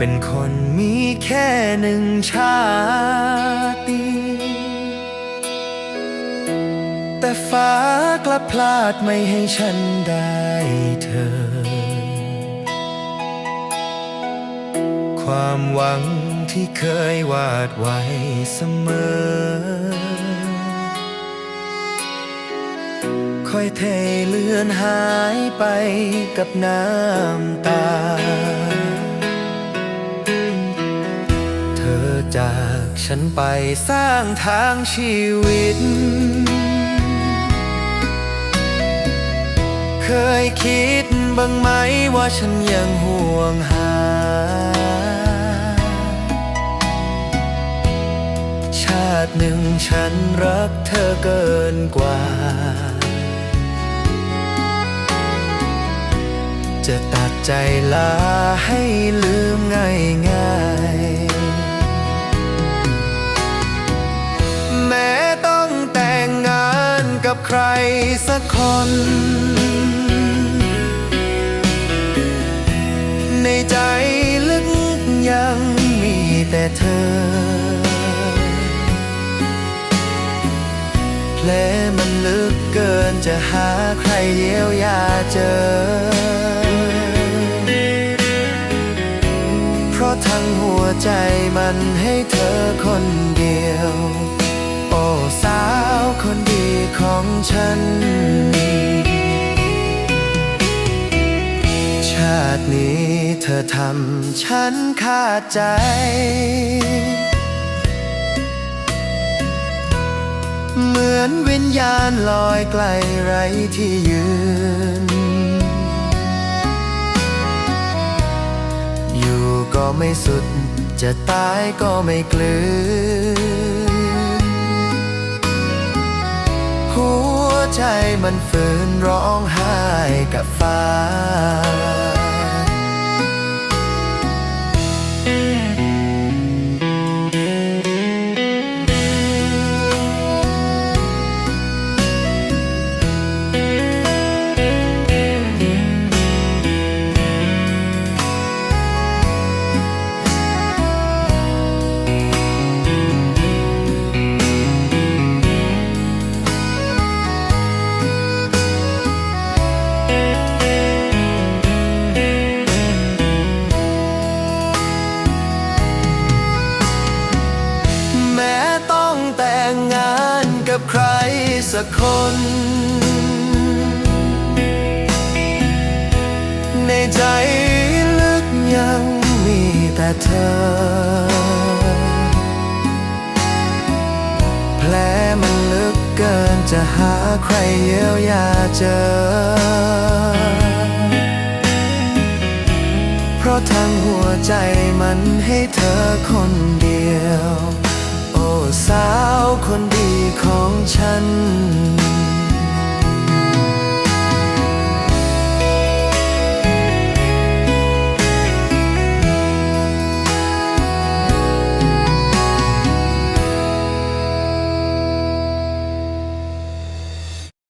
เป็นคนมีแค่หนึ่งชาติแต่ฟ้ากลับพลาดไม่ให้ฉันได้เธอความหวังที่เคยวาดไว้เสมอค่อยเทเลือนหายไปกับน้ำตาเธอจากฉันไปสร้างทางชีวิตเคยคิดบ้างไหมว่าฉันยังห่วงหาชาติหนึ่งฉันรักเธอเกินกว่าจะตัดใจลาให้ลืมง่ายๆแม้ต้องแต่งงานกับใครสักคนในใจลึกยังมีแต่เธอแผลมันลึกเกินจะหาใครเยียวยาเจอเพราะทั้งหัวใจมันให้เธอคนเดียวโอ้สาวคนดีของฉันชาตินี้เธอทำฉันขาดใจเหมือนวิญญาณลอยไกลไร้ที่ยืนอยู่ก็ไม่สุดจะตายก็ไม่กลืนหัวใจมันฝืนร้องไห้กับฟ้ากับใครสักคนในใจลึกยังมีแต่เธอแผลมันลึกเกินจะหาใครเยียวยาเจอเพราะทั้งหัวใจมันให้เธอคนเดียวโอ้สาวคนดีของฉัน